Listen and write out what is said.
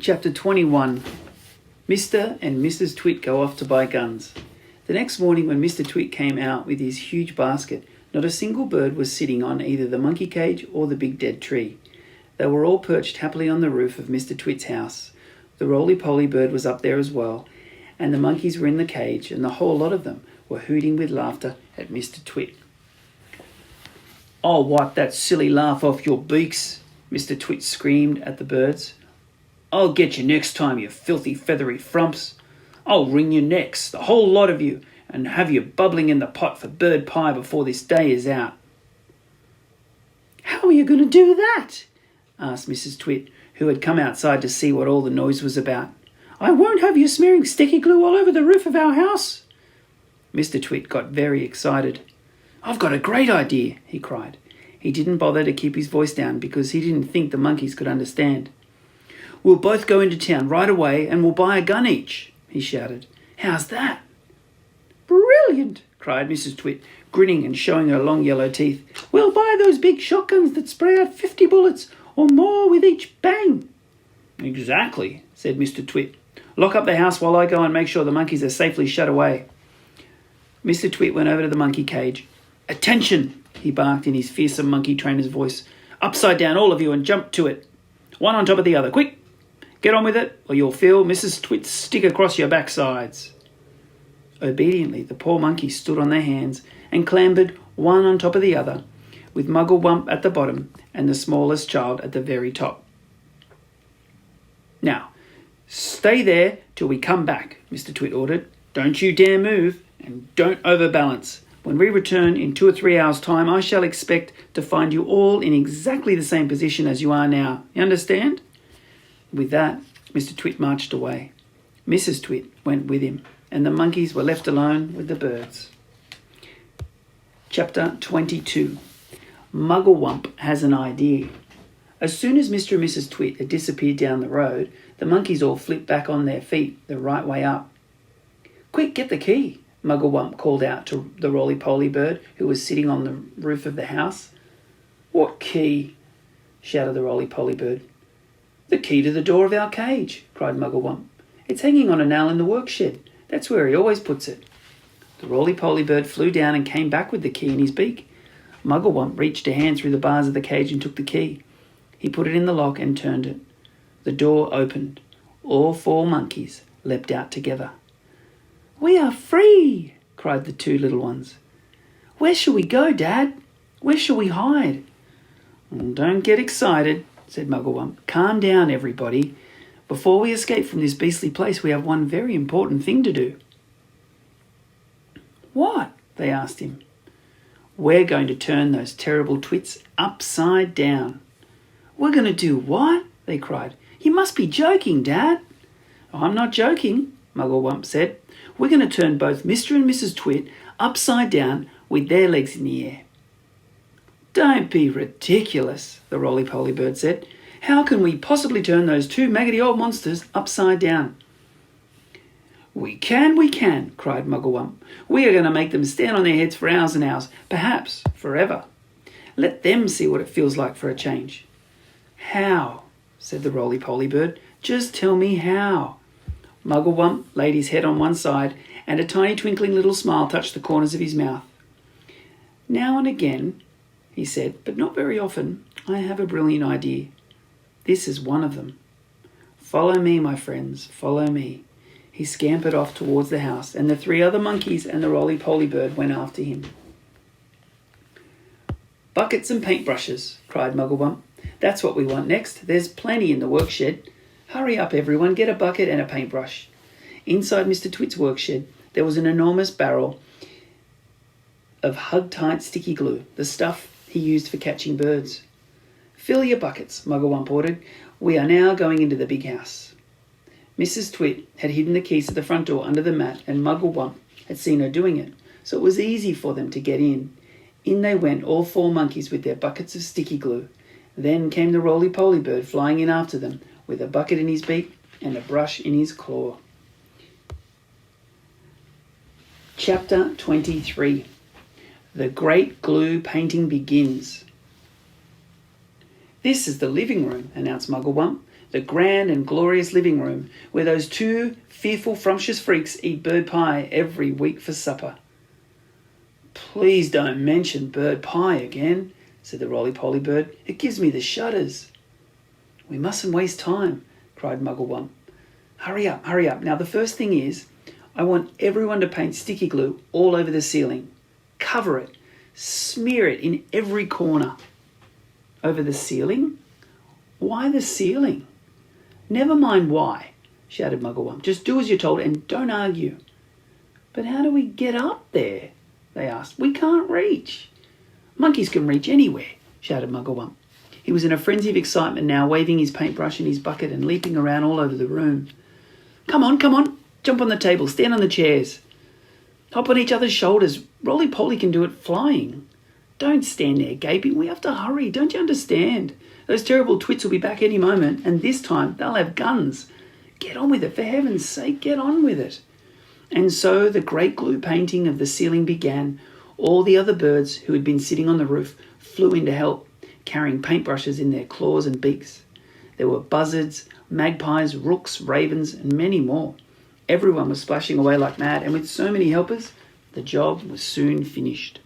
Chapter 21. Mr. and Mrs. Twit go off to buy guns. The next morning when Mr. Twit came out with his huge basket, not a single bird was sitting on either the monkey cage or the big dead tree. They were all perched happily on the roof of Mr. Twit's house. The roly-poly bird was up there as well, and the monkeys were in the cage, and the whole lot of them were hooting with laughter at Mr. Twit. "I'll wipe that silly laugh off your beaks," Mr. Twit screamed at the birds. "I'll get you next time, you filthy feathery frumps. I'll wring your necks, the whole lot of you, and have you bubbling in the pot for bird pie before this day is out." "How are you going to do that?" asked Mrs. Twit, who had come outside to see what all the noise was about. "I won't have you smearing sticky glue all over the roof of our house." Mr. Twit got very excited. "I've got a great idea," he cried. He didn't bother to keep his voice down because he didn't think the monkeys could understand. "We'll both go into town right away and we'll buy a gun each," he shouted. "How's that?" "Brilliant!" cried Mrs. Twit, grinning and showing her long yellow teeth. "We'll buy those big shotguns that spray out 50 bullets or more with each bang." "Exactly," said Mr. Twit. "Lock up the house while I go and make sure the monkeys are safely shut away." Mr. Twit went over to the monkey cage. "Attention!" he barked in his fearsome monkey trainer's voice. "Upside down, all of you, and jump to it. One on top of the other. Quick! Get on with it, or you'll feel Mrs. Twit stick across your backsides." Obediently, the poor monkeys stood on their hands and clambered one on top of the other, with Mugglewump at the bottom and the smallest child at the very top. "Now, stay there till we come back," Mr. Twit ordered. "Don't you dare move, and don't overbalance. When we return in 2 or 3 hours' time, I shall expect to find you all in exactly the same position as you are now. You understand?" With that, Mr. Twit marched away. Mrs. Twit went with him, and the monkeys were left alone with the birds. Chapter 22. Mugglewump has an idea. As soon as Mr. and Mrs. Twit had disappeared down the road, the monkeys all flipped back on their feet the right way up. "Quick, get the key," Mugglewump called out to the roly-poly bird who was sitting on the roof of the house. "What key?" shouted the roly-poly bird. "The key to the door of our cage," cried Mugglewump. "It's hanging on a nail in the workshed. That's where he always puts it." The roly-poly bird flew down and came back with the key in his beak. Mugglewump reached a hand through the bars of the cage and took the key. He put it in the lock and turned it. The door opened. All 4 monkeys leapt out together. "We are free!" cried the 2 little ones. "Where shall we go, Dad? Where shall we hide?" "Don't get excited," said Mugglewump. "Calm down, everybody. Before we escape from this beastly place, we have one very important thing to do." "What?" they asked him. "We're going to turn those terrible twits upside down." "We're going to do what?" they cried. "You must be joking, Dad." "I'm not joking," Mugglewump said. "We're going to turn both Mr. and Mrs. Twit upside down with their legs in the air." "Don't be ridiculous," the roly-poly bird said. "How can we possibly turn those 2 maggoty old monsters upside down?" We can, cried Mugglewump. "We are going to make them stand on their heads for hours and hours, perhaps forever. Let them see what it feels like for a change." "How?" said the roly-poly bird. "Just tell me how." Mugglewump laid his head on one side, and a tiny twinkling little smile touched the corners of his mouth. "Now and again," he said, "but not very often, I have a brilliant idea. This is one of them. Follow me, my friends, follow me." He scampered off towards the house, and the 3 other monkeys and the roly-poly bird went after him. "Buckets and paintbrushes," cried Mugglewump. "That's what we want next. There's plenty in the workshed. Hurry up, everyone, get a bucket and a paintbrush." Inside Mr. Twit's workshed, there was an enormous barrel of hug-tight sticky glue, the stuff he used for catching birds. "Fill your buckets," Mugglewump ordered. "We are now going into the big house." Mrs. Twit had hidden the keys to the front door under the mat, and Mugglewump had seen her doing it, so it was easy for them to get in. In they went, all 4 monkeys with their buckets of sticky glue. Then came the roly-poly bird flying in after them, with a bucket in his beak and a brush in his claw. Chapter 23. The Great Glue Painting Begins. "This is the living room," announced Mugglewump. the grand and glorious living room where those two fearful frumptious freaks eat bird pie every week for supper. Please don't mention bird pie again, said the roly-poly bird. It gives me the shudders. We mustn't waste time, cried Mugglebump. Hurry up, hurry up. Now the first thing is, I want everyone to paint sticky glue all over the ceiling. Cover it. Smear it in every corner. Over the ceiling? Why the ceiling? Never mind why, shouted Mugglebump. Just do as you're told and don't argue. But how do we get up there? They asked. We can't reach. Monkeys can reach anywhere, shouted Mugglebump. He was in a frenzy of excitement now, waving his paintbrush and his bucket and leaping around all over the room. Come on, come on. Jump on the table, stand on the chairs. Hop on each other's shoulders. Roly-poly can do it flying. Don't stand there gaping. We have to hurry. Don't you understand? Those terrible twits will be back any moment, and this time they'll have guns. Get on with it, for heaven's sake, get on with it. And so the great glue painting of the ceiling began. All the other birds who had been sitting on the roof flew in to help, carrying paintbrushes in their claws and beaks. There were buzzards, magpies, rooks, ravens, and many more. Everyone was splashing away like mad, and with so many helpers, the job was soon finished.